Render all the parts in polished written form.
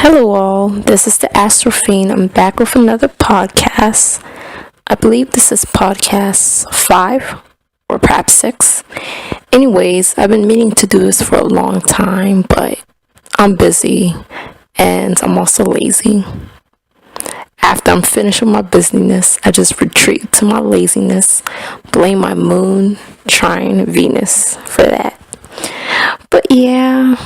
Hello, all. This is the Astrofiend. I'm back with another podcast. I believe this is podcast 5 or perhaps 6. Anyways, I've been meaning to do this for a long time, but I'm busy and I'm also lazy. After I'm finished with my busyness, I just retreat to my laziness, blame my moon, trine, Venus for that. But yeah.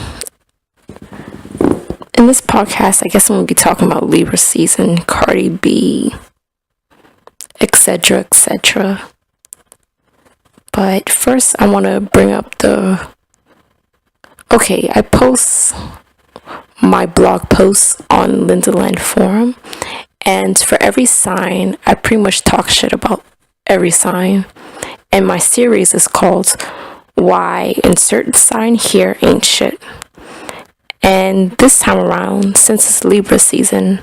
In this podcast, I guess I'm going to be talking about Libra season, Cardi B, etc., etc. But first, I want to bring up I post my blog posts on Lindaland forum, and for every sign, I pretty much talk shit about every sign. And my series is called Why Insert Sign Here Ain't Shit. And this time around, since it's Libra season,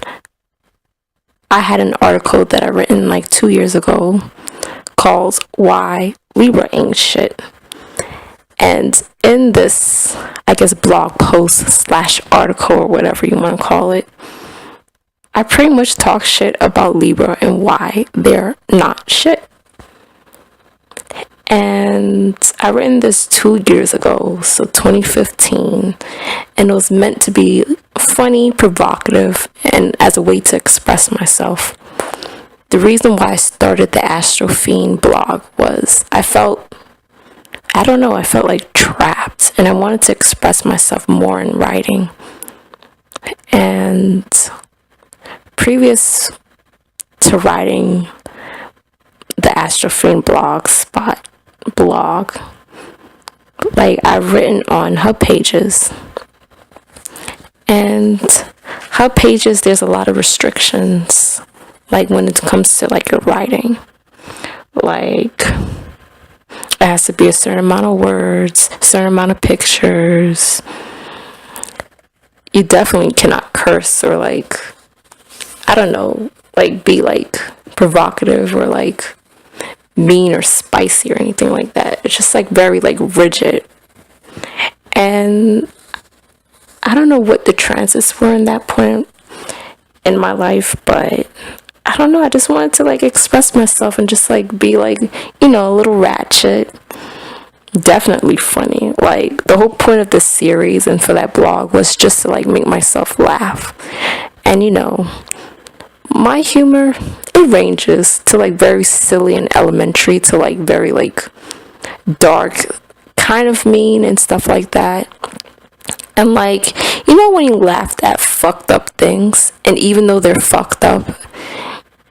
I had an article that I written like 2 years ago called Why Libra Ain't Shit. And in this, I guess, blog post / article or whatever you want to call it, I pretty much talk shit about Libra and why they're not shit. And I written this 2 years ago, so 2015, and it was meant to be funny, provocative, and as a way to express myself. The reason why I started the Astrofiend blog was I felt like trapped, and I wanted to express myself more in writing. And previous to writing the Astrofiend blog, like I've written on hub pages, and hub pages, there's a lot of restrictions, like when it comes to like your writing, like it has to be a certain amount of words, certain amount of pictures. You definitely cannot curse or like, I don't know, like be like provocative or like mean or spicy or anything like that. It's just like very like rigid. And I don't know what the transits were in that point in my life, but I don't know, I just wanted to like express myself and just like be like, a little ratchet, definitely funny. Like the whole point of this series and for that blog was just to like make myself laugh. And my humor, it ranges to like very silly and elementary to like very like dark, kind of mean and stuff like that. And like, when you laughed at fucked up things, and even though they're fucked up,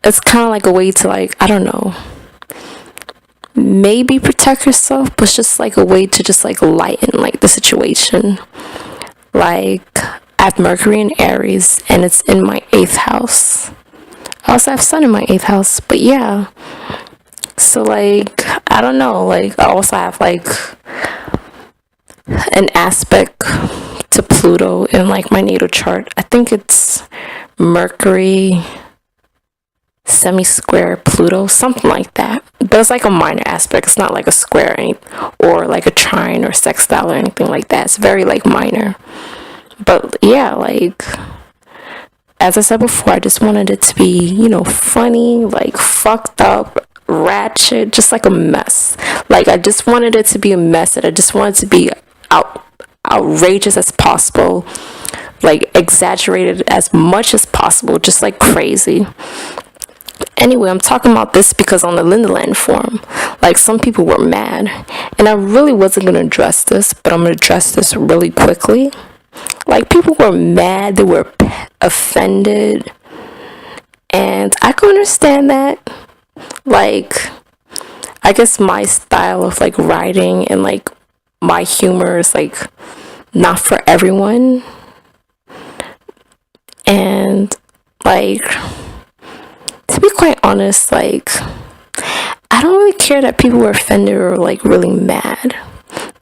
it's kind of like a way to like, I don't know, maybe protect yourself, but it's just like a way to just like lighten like the situation. Like I have Mercury in Aries, and it's in my 8th house. I also have Sun in my 8th house, but yeah. So like, I don't know, like I also have like an aspect to Pluto in like my natal chart. I think it's Mercury semi-square Pluto, something like that. But it's like a minor aspect. It's not like a square or like a trine or sextile or anything like that. It's very like minor. But yeah, like as I said before, I just wanted it to be, funny, like fucked up, ratchet, just like a mess. Like I just wanted it to be a mess, and I just wanted to be outrageous as possible, like exaggerated as much as possible, just like crazy. Anyway, I'm talking about this because on the Lindaland forum, like some people were mad, and I really wasn't going to address this, but I'm going to address this really quickly. Like people were mad, they were offended, and I can understand that. Like I guess my style of like writing and like my humor is like not for everyone, and like to be quite honest, like I don't really care that people were offended or like really mad.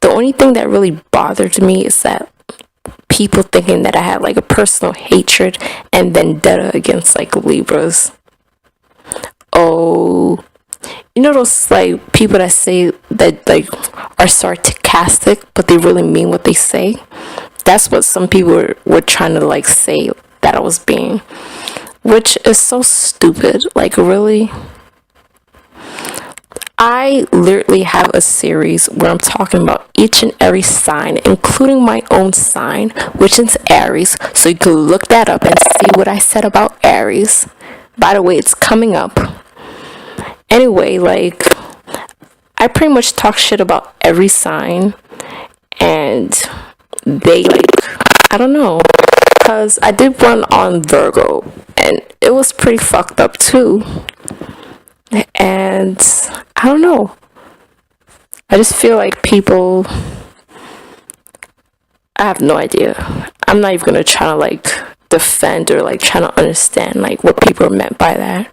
The only thing that really bothered me is that people thinking that I had like a personal hatred and vendetta against like Libras. Oh, those like people that say that like are sarcastic, but they really mean what they say. That's what some people were trying to like say that I was being, which is so stupid. Like, really? I literally have a series where I'm talking about each and every sign, including my own sign, which is Aries. So you can look that up and see what I said about Aries. By the way, it's coming up. Anyway, like, I pretty much talk shit about every sign, and they, like, I don't know, because I did one on Virgo, and it was pretty fucked up too. And I don't know, I just feel like people, I have no idea. I'm not even gonna try to like defend or like try to understand like what people meant by that.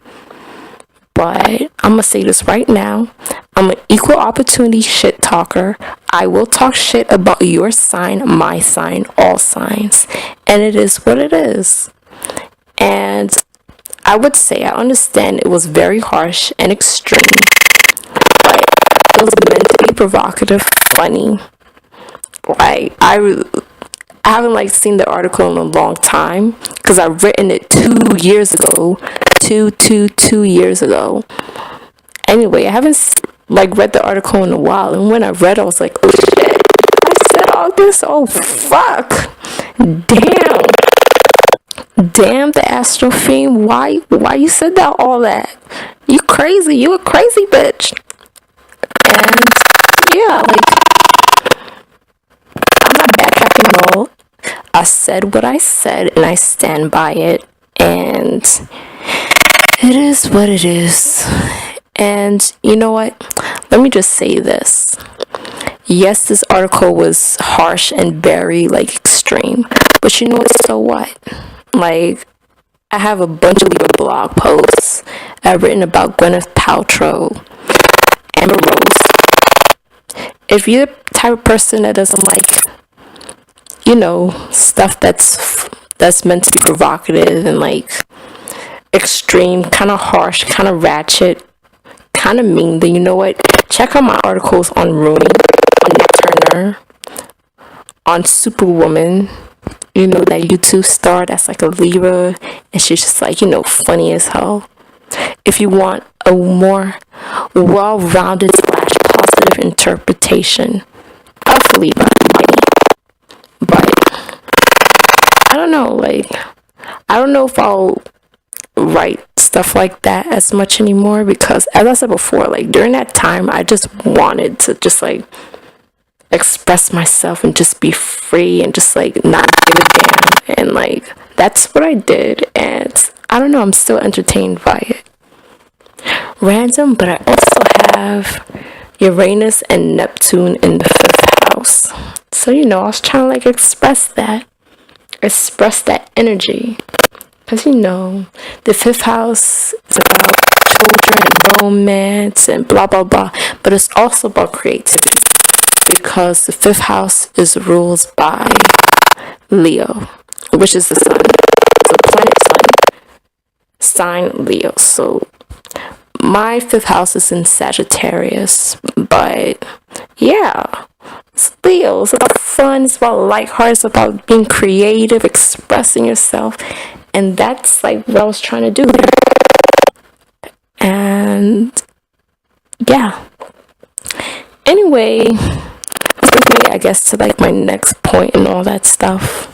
But I'm gonna say this right now. I'm an equal opportunity shit talker. I will talk shit about your sign, my sign, all signs. And it is what it is. And I would say I understand it was very harsh and extreme, but it was meant to be provocative, funny. Like, I haven't like seen the article in a long time because I've written it 2 years ago. 2 years ago. Anyway, I haven't like read the article in a while, and when I read it, I was like, oh shit, I said all this. Oh fuck, damn, the astrofiend, why you said that, all that? You crazy, you a crazy bitch. And yeah, like, I'm not backtracking at all. I said what I said, and I stand by it, and it is what it is. And you know what? Let me just say this. Yes, this article was harsh and very like extreme, but you know what? So what? Like, I have a bunch of Libra blog posts I've written about Gwyneth Paltrow, Amber Rose. If you're the type of person that doesn't like, you know, stuff that's meant to be provocative and like extreme, kind of harsh, kind of ratchet, kind of mean, then you know what? Check out my articles on Rooney, on Nick Turner, on Superwoman. You know, that YouTube star that's like a Libra, and she's just like, you know, funny as hell. If you want a more well-rounded / positive interpretation of Libra, but I don't know, like, I don't know if I'll write stuff like that as much anymore, because as I said before, like, during that time I just wanted to just like express myself and just be free and just like not give a damn, and like that's what I did, and I don't know, I'm still entertained by it. Random, but I also have Uranus and Neptune in the 5th house, so you know, I was trying to like express that energy, because you know, the 5th house is about children and romance and blah blah blah, but it's also about creativity, because the 5th house is ruled by Leo, which is the sun. So planet sun, sign Leo. So my 5th house is in Sagittarius, but yeah, it's Leo. It's about fun, it's about lighthearted, it's about being creative, expressing yourself, and that's like what I was trying to do there. And yeah, anyway, me, I guess, to like my next point and all that stuff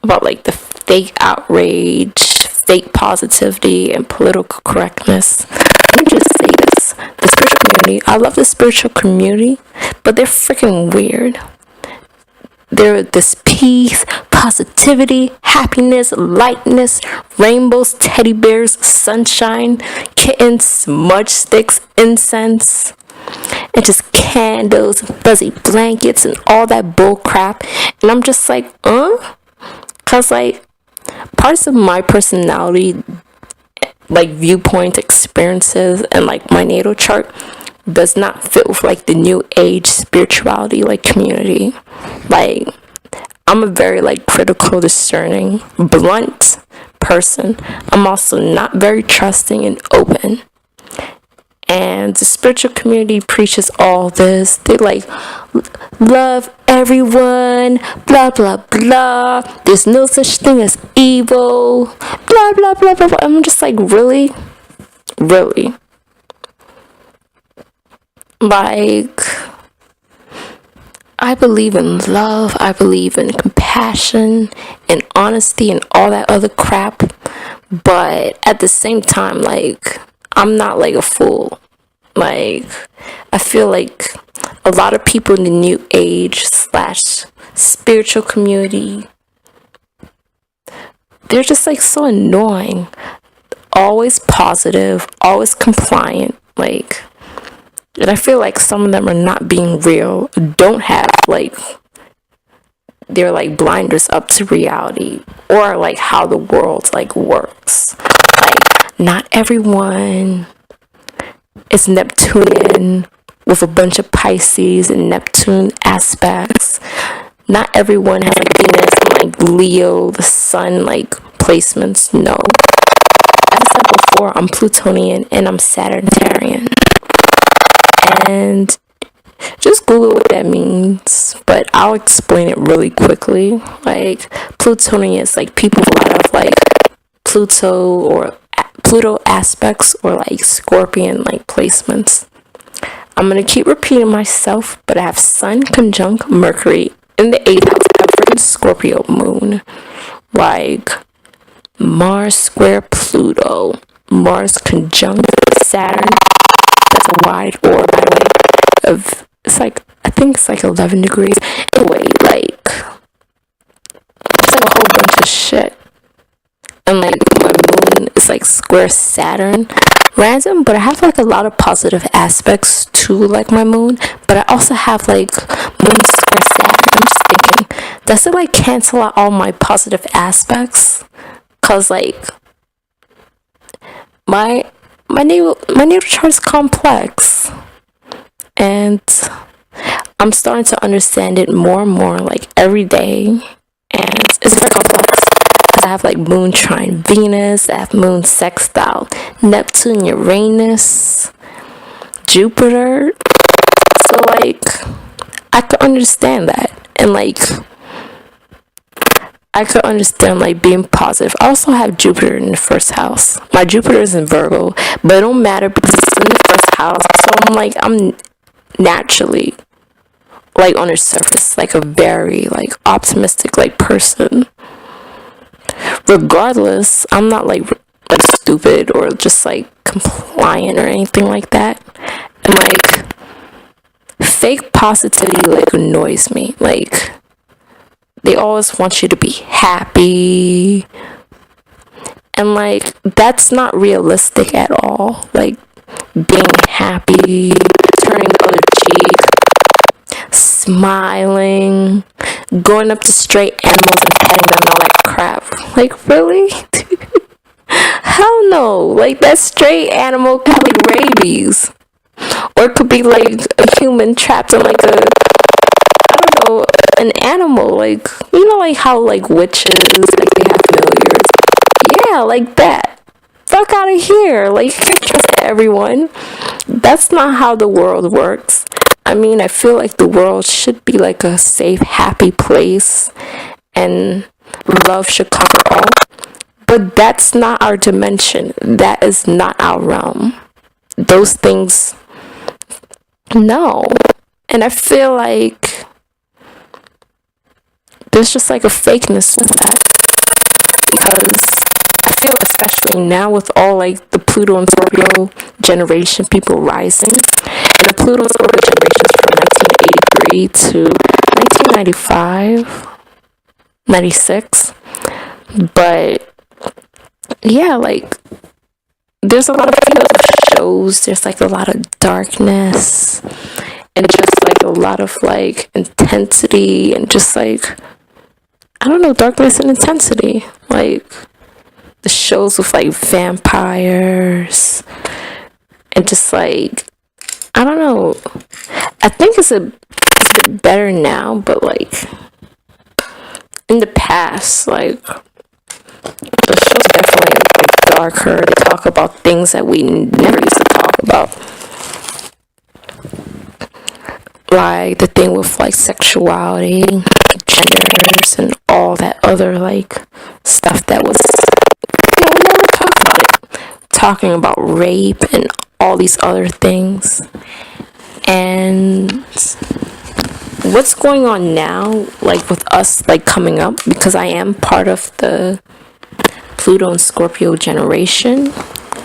about like the fake outrage, fake positivity, and political correctness. Let me just say this: the spiritual community, I love the spiritual community, but they're freaking weird. They're this peace, positivity, happiness, lightness, rainbows, teddy bears, sunshine, kittens, smudge sticks, incense, and just candles, fuzzy blankets, and all that bull crap. And I'm just like, cause like parts of my personality, like viewpoint, experiences, and like my natal chart does not fit with like the new age spirituality like community. Like, I'm a very like critical, discerning, blunt person. I'm also not very trusting and open. And the spiritual community preaches all this. They like love everyone, blah blah blah. There's no such thing as evil, blah blah blah blah blah. I'm just like, really? Really? Like, I believe in love, I believe in compassion and honesty and all that other crap, but at the same time, like, I'm not like a fool. Like, I feel like a lot of people in the new age / spiritual community, they're just like so annoying. Always positive, always compliant, like, and I feel like some of them are not being real, don't have like, they're like blinders up to reality or like how the world like works. Like, not everyone is Neptunian with a bunch of Pisces and Neptune aspects. Not everyone has like Venus and like Leo, the sun like placements. No. As I said before, I'm Plutonian and I'm Sagittarian. And just Google what that means, but I'll explain it really quickly. Like, Plutonian is like people with a lot of like Pluto aspects or like Scorpion like placements. I'm gonna keep repeating myself, but I have Sun conjunct Mercury in the 8th house. I have freaking Scorpio moon. Like, Mars square Pluto, Mars conjunct Saturn. That's a wide orb, by the way. Of, it's like, I think it's like 11 degrees. Anyway, like, it's like a whole bunch of shit. And like, my moon is like square Saturn. Random, but I have like a lot of positive aspects to like my moon. But I also have like moon square Saturn. I'm just thinking, does it like cancel out all my positive aspects? Cause like, my natal chart is complex, and I'm starting to understand it more and more like every day, and it's very complex because I have like moon trine Venus, I have moon sextile Neptune, Uranus, Jupiter. So like, I could understand that, and like, I could understand like being positive. I also have Jupiter in the 1st house. My Jupiter is in Virgo, but it don't matter because it's in the 1st house. So I'm naturally like on the surface like a very like optimistic like person. Regardless, I'm not like stupid or just like compliant or anything like that. And like, fake positivity like annoys me. Like, they always want you to be happy. And like, that's not realistic at all. Like, being happy, turning the other cheek, smiling, going up to stray animals and petting them and all that crap. Like, really? Hell no. Like, that stray animal could be rabies. Or it could be like a human trapped in like a, I don't know, an animal. Like, you know, like how like witches, like they have familiars. Yeah, like that. Fuck out of here. Like, you can't trust everyone. That's not how the world works. I mean, I feel like the world should be like a safe, happy place, and love should conquer all. But that's not our dimension. That is not our realm. Those things, no. And I feel like there's just like a fakeness to that. Because I feel, especially now with all like the Pluto and Scorpio generation people rising, and the Pluto and Scorpio generations from 1983 to 1995, 96. But yeah, like, there's a lot of shows, there's like a lot of darkness, and just like a lot of like intensity, and just like, I don't know, darkness and intensity. Like, the shows with like vampires, and just like, I don't know, I think it's a bit better now, but like, in the past, like, the show's definitely like darker. They talk about things that we never used to talk about. like the thing with like sexuality, genders, and all that other like stuff that was, we never talked about it. Talking about rape and all these other things. And what's going on now, like with us, like coming up, because I am part of the Pluto and Scorpio generation.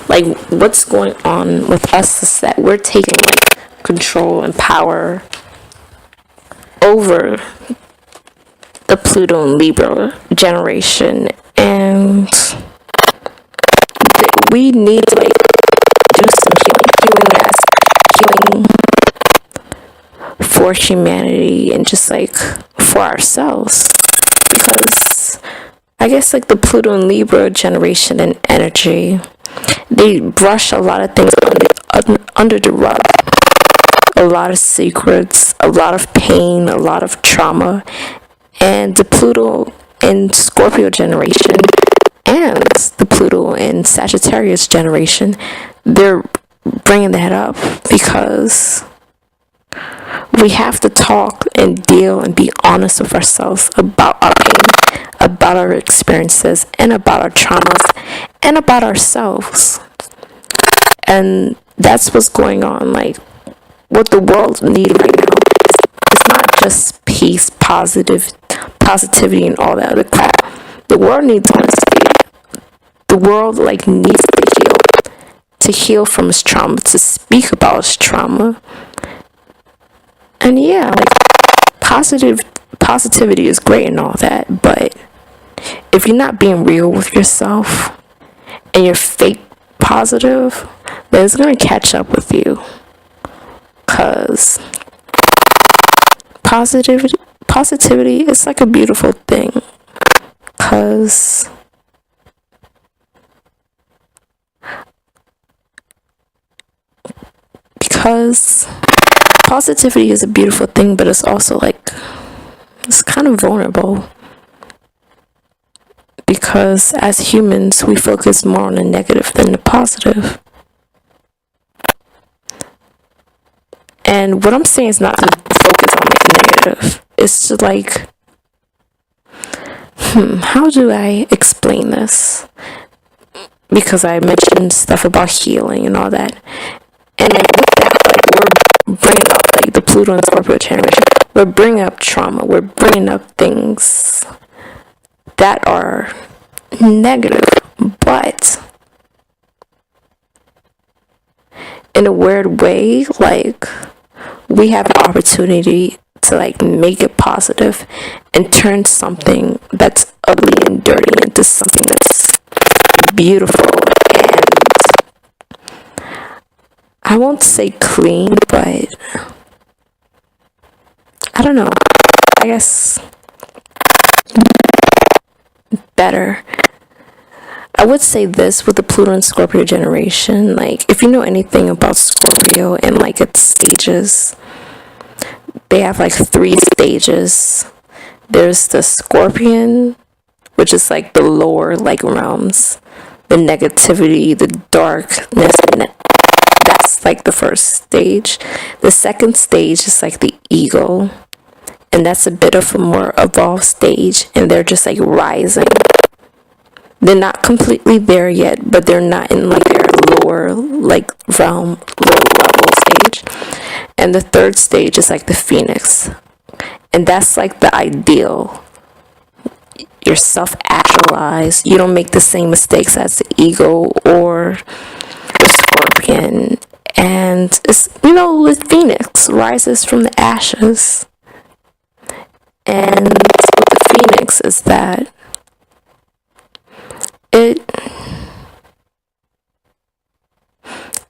Like, what's going on with us is that we're taking like control and power over the Pluto and Libra generation, and we need to like do some healing for humanity and just like for ourselves, because I guess like the Pluto and Libra generation and energy, they brush a lot of things under the rug, a lot of secrets, a lot of pain, a lot of trauma. And the Pluto and Scorpio generation and the Pluto and Sagittarius generation, they're bringing that up because we have to talk and deal and be honest with ourselves about our pain, about our experiences, and about our traumas, and about ourselves. And that's what's going on. Like, what the world needs right now is not just peace, positivity, and all that other crap. The world needs honesty. The world like needs to heal from its trauma, to speak about its trauma. And yeah, like positivity is great and all that, but if you're not being real with yourself and you're fake positive, then it's gonna catch up with you. Cause positivity is like a beautiful thing. Cause positivity is a beautiful thing, but it's also like, it's kind of vulnerable, because as humans we focus more on the negative than the positive. And what I'm saying is not to focus on the negative, it's to like, how do I explain this? Because I mentioned stuff about healing and all that, and then with that, like, we're bringing up like the Pluto and Scorpio generation, we're bringing up trauma, we're bringing up things that are negative, but in a weird way, like, we have an opportunity to like make it positive and turn something that's ugly and dirty into something that's beautiful. And I won't say clean, but I don't know, I guess better. I would say this with the Pluto and Scorpio generation, like, if you know anything about Scorpio and like its stages, they have like 3 stages. There's the Scorpion, which is like the lower like realms, the negativity, the darkness, and that's like the first stage. The second stage is like the ego, and that's a bit of a more evolved stage, and they're just like rising. They're not completely there yet, but they're not in like their lower like realm, lower level stage. And the third stage is like the Phoenix, and that's like the ideal. You're self-actualized. You don't make the same mistakes as the ego or the Scorpion. And it's, you know, the Phoenix rises from the ashes. And with the Phoenix is that it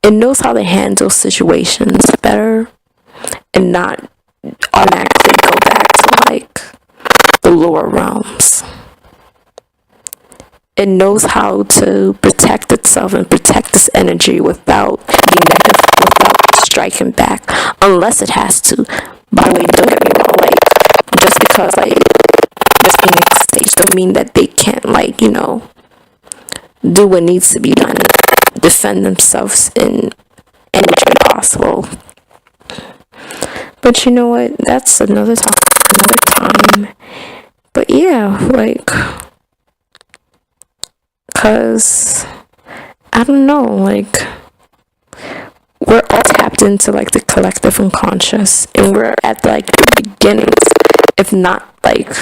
knows how to handle situations better and not automatically go back to like the lower realms. It knows how to protect itself and protect its energy without being negative, without striking back, unless it has to. By the way, don't get me wrong, like, just because like this Phoenix stage don't mean that they can't, like, you know, do what needs to be done, defend themselves in any way possible. But you know what? That's another topic for another time. But yeah, like, cause I don't know, like, we're all tapped into like the collective unconscious, and we're at like the beginnings, if not like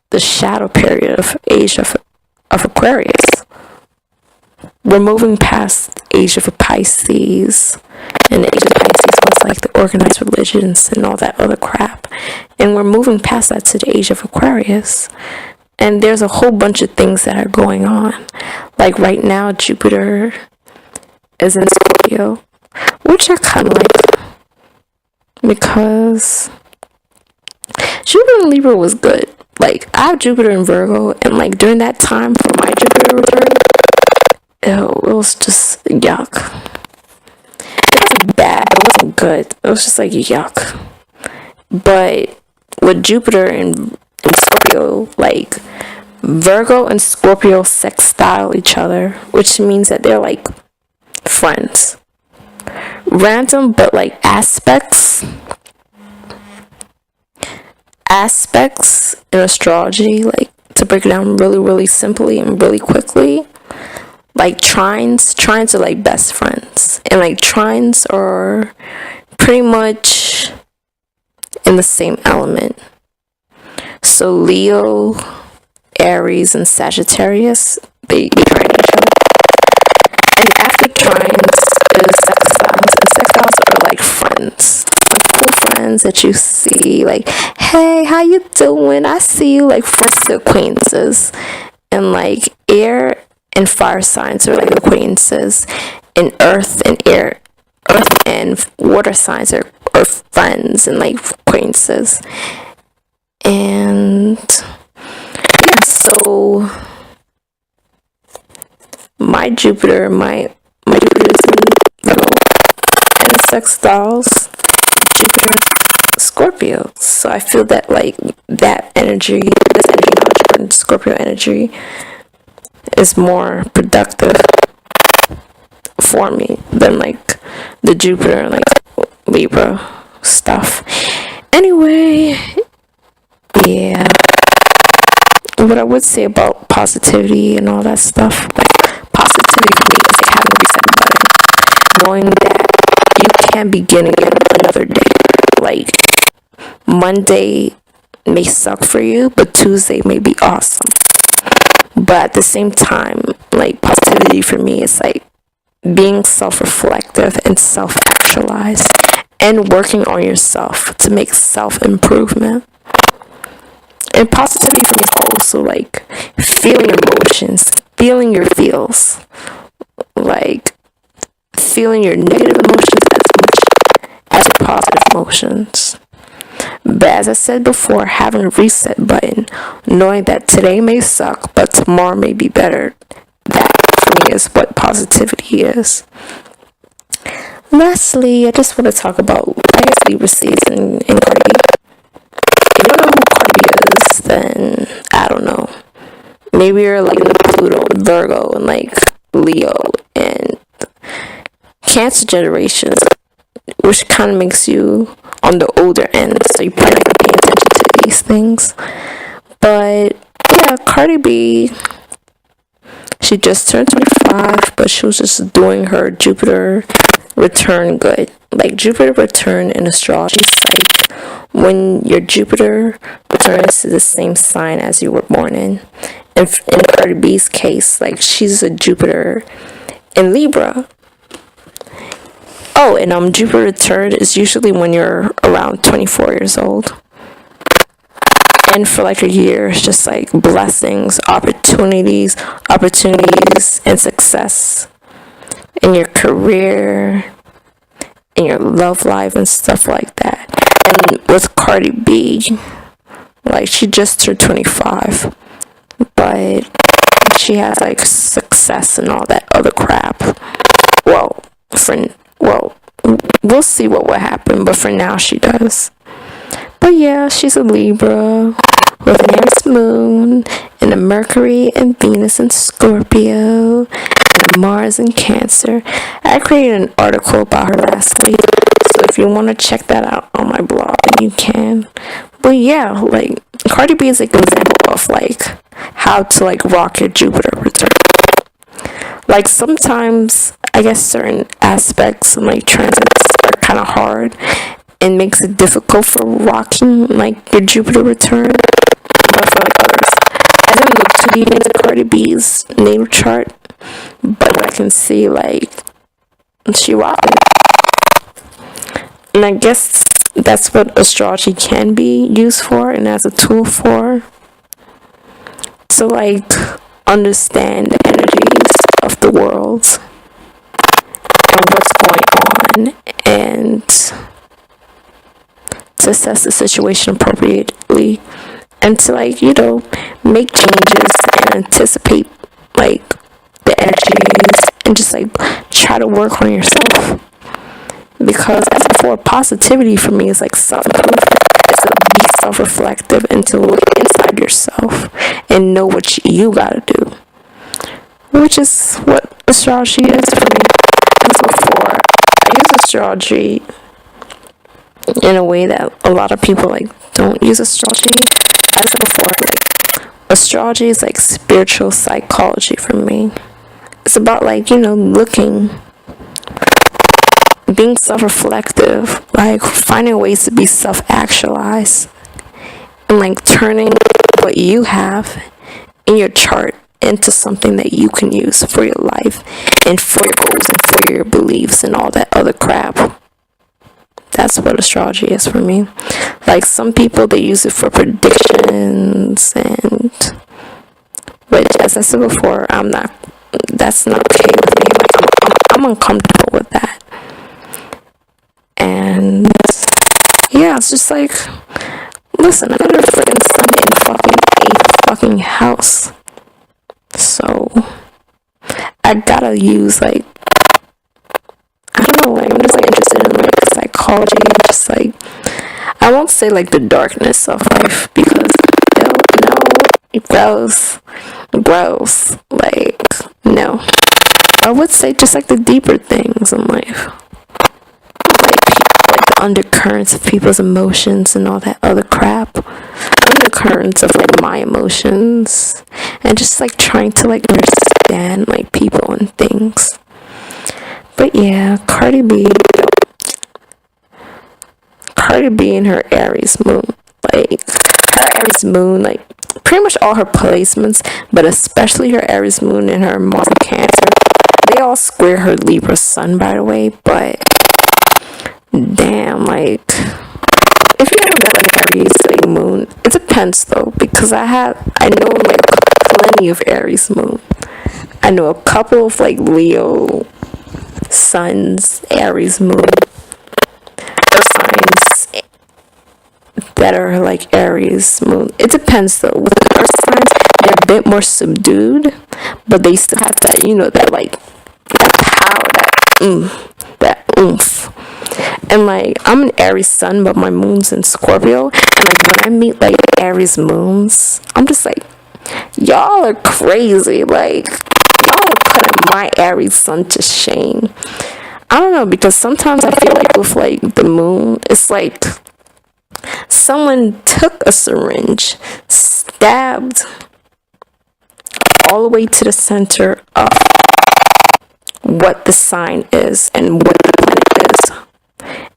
the shadow period of age of Aquarius. We're moving past the age of a Pisces, and the age of Pisces was like the organized religions and all that other crap, and we're moving past that to the age of Aquarius. And there's a whole bunch of things that are going on. Like right now, Jupiter is in Scorpio, which I kind of like, because Jupiter in Libra was good. Like, I have Jupiter in Virgo, and like during that time for my Jupiter return, it was just yuck. It wasn't bad, it wasn't good. It was just like yuck. But with Jupiter in Scorpio, like, Virgo and Scorpio sextile each other, which means that they're like friends. Random, but like aspects in astrology, like, to break it down really, really simply and really quickly, like trines are like best friends, and like trines are pretty much in the same element. So Leo, Aries, and Sagittarius, they trine each other. And after trines is sextiles, and sextiles are like friends, like cool friends that you see, like, hey, how you doing? I see you, like friends to acquaintances. And like air and fire signs are like acquaintances, and earth and water signs are friends and like acquaintances. And yeah, so my Jupiter is in Virgo, and it sextiles Jupiter Scorpio. So I feel that like this energy, not Scorpio energy, is more productive for me than like the Jupiter and like Libra stuff. Anyway, yeah. What I would say about positivity and all that stuff, like, positivity for me is like having a reset button, knowing that you can begin again another day. Like, Monday may suck for you, but Tuesday may be awesome. But at the same time, like, positivity for me is like being self-reflective and self-actualized, and working on yourself to make self-improvement. And positivity for me is also like feeling emotions, feeling your feels, like feeling your negative emotions as much as your positive emotions. But as I said before, having a reset button, knowing that today may suck, but tomorrow may be better, that for me is what positivity is. Lastly, I just want to talk about, I guess, Libra season and Cardi. If you don't know who Cardi is, then I don't know. Maybe you're like in Pluto and Virgo and like Leo and Cancer generations, which kind of makes you on the older end, so you probably not paying attention to these things. But yeah, Cardi B, she just turned 25, but she was just doing her Jupiter return good. Like, Jupiter return in astrology is like when your Jupiter returns to the same sign as you were born in. And in Cardi B's case, like, she's a Jupiter in Libra. Oh, and Jupiter return is usually when you're around 24 years old. And for like a year, it's just like blessings, opportunities, and success in your career, in your love life, and stuff like that. And with Cardi B, like, she just turned 25, but she has like success and all that other crap. We'll see what will happen, but for now she does. But yeah, she's a Libra with an Aries moon and a Mercury and Venus in Scorpio, and Mars in Cancer. I created an article about her last week, so if you want to check that out on my blog, then you can. But yeah, like, Cardi B is like an example of like how to like rock your Jupiter return. Like, sometimes I guess certain aspects and like transits are kind of hard and makes it difficult for rocking like your Jupiter return. But for like others, I didn't look too deep into Cardi B's natal chart, but I can see like she rocking. And I guess that's what astrology can be used for and as a tool for, to like understand the energies of the world and what's going on, and to assess the situation appropriately, and to like, you know, make changes and anticipate like the energies, and just like try to work on yourself. Because as before, positivity for me is like self-improvement. It's to be self-reflective and to look inside yourself and know what you gotta do, which is what astrology is for me. As before, I use astrology in a way that a lot of people like don't use astrology. As I said before, like, astrology is like spiritual psychology for me. It's about like, you know, looking, being self-reflective, like finding ways to be self-actualized, and like turning what you have in your chart into something that you can use for your life and for your goals and for your beliefs and all that other crap. That's what astrology is for me. Like, some people, they use it for predictions, and which, as I said before, that's not okay with me. Like, I'm uncomfortable with that. And yeah, it's just like, listen, I got a freaking sun in fucking 8th fucking house, so I gotta use like, I don't know, like, I'm just like interested in like psychology, and just like, I won't say like the darkness of life, because no, gross, like, no. I would say just like the deeper things in life, like the undercurrents of people's emotions and all that other crap, undercurrents of like my emotions, and just like trying to like understand like people and things. But yeah, Cardi B and her Aries moon, like her Aries moon, like pretty much all her placements, but especially her Aries moon and her Mars in Cancer, they all square her Libra sun, by the way. But damn, like, if you haven't met an Aries like moon, it depends though, because I know like plenty of Aries moon. I know a couple of like Leo suns, Aries moon, or signs that are like Aries moon. It depends though. With the earth signs, they're a bit more subdued, but they still have that, you know, that like that power, that oomph. And like, I'm an Aries sun, but my moon's in Scorpio, and like when I meet like Aries moons, I'm just like, y'all are crazy. Like, y'all are putting my Aries sun to shame. I don't know, because sometimes I feel like with like the moon, it's like someone took a syringe, stabbed all the way to the center of what the sign is and what the planet is,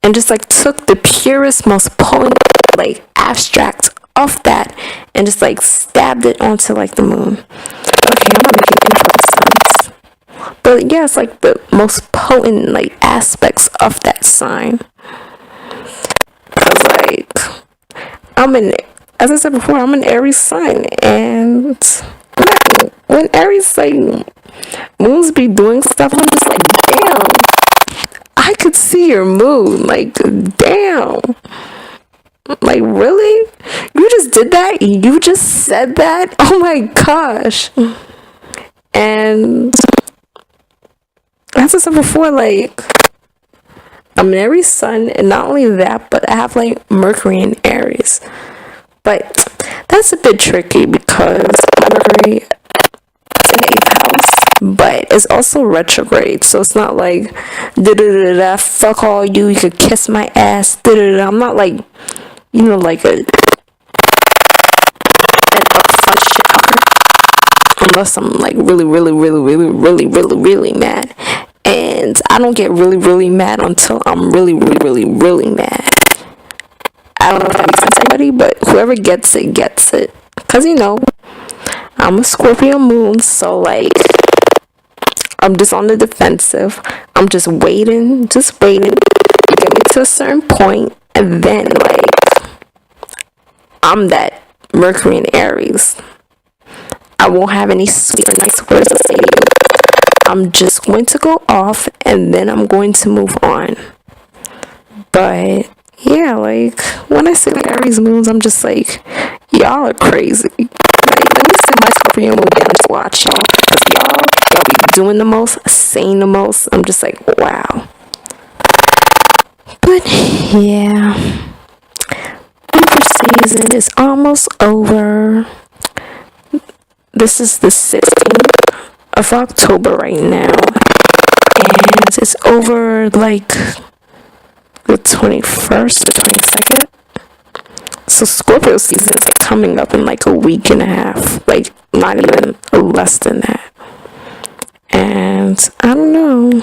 and just like took the purest, most potent like abstract of that and just like stabbed it onto like the moon. Okay, I'm not making any sense, but yeah, it's like the most potent like aspects of that sign. Cause like, as I said before, I'm an Aries sign, and when Aries like moons be doing stuff, I'm just like, damn, I could see your moon. Like, damn. Like, really? You just did that? You just said that? Oh my gosh. And as I said before, like, I'm an Aries sun, and not only that, but I have like Mercury in Aries. But that's a bit tricky because my Mercury but it's also retrograde, so it's not like da da da da, fuck all you, you could kiss my ass, da da da. I'm not like, you know, like an upfront shit talker, unless I'm like really mad. And I don't get really mad until I'm really mad. I don't know if that makes sense to anybody, but whoever gets it gets it. Cause you know, I'm a Scorpio moon, so like I'm just on the defensive. I'm just waiting to get me to a certain point, and then like I'm that Mercury in Aries. I won't have any sweet or nice words to say to you. I'm just going to go off, and then I'm going to move on. But yeah, like when I say like Aries moons, I'm just like, y'all are crazy. Like, let me sit my Scorpio moon down and just watch y'all. Cause y'all be doing the most, saying the most. I'm just like, wow. But yeah, winter season is almost over. This is the 16th of October right now, and it's over like the 21st or 22nd. So Scorpio season is like coming up in like a week and a half, like not even less than that. And I don't know.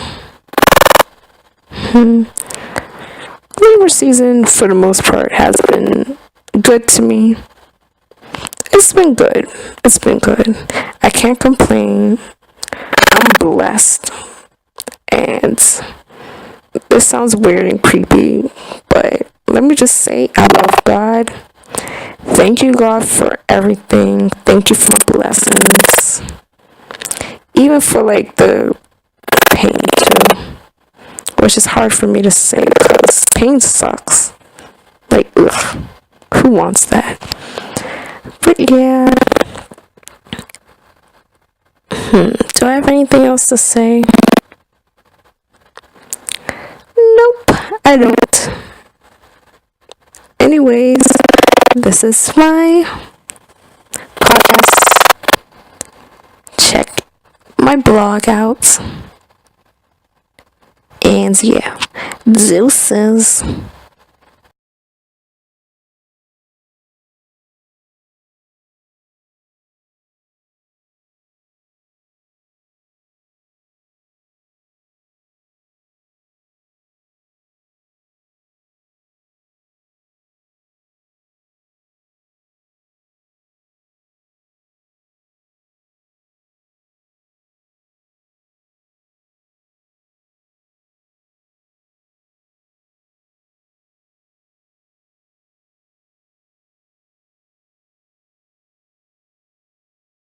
Libra season for the most part has been good to me. It's been good. I can't complain. I'm blessed. And this sounds weird and creepy, but let me just say I love God. Thank you, God, for everything. Thank you for my blessings. Even for like the pain too, which is hard for me to say because pain sucks. Like, ugh, who wants that? But yeah. Do I have anything else to say? Nope, I don't. Anyways, this is my podcast. Check my blog out. And yeah, deuces.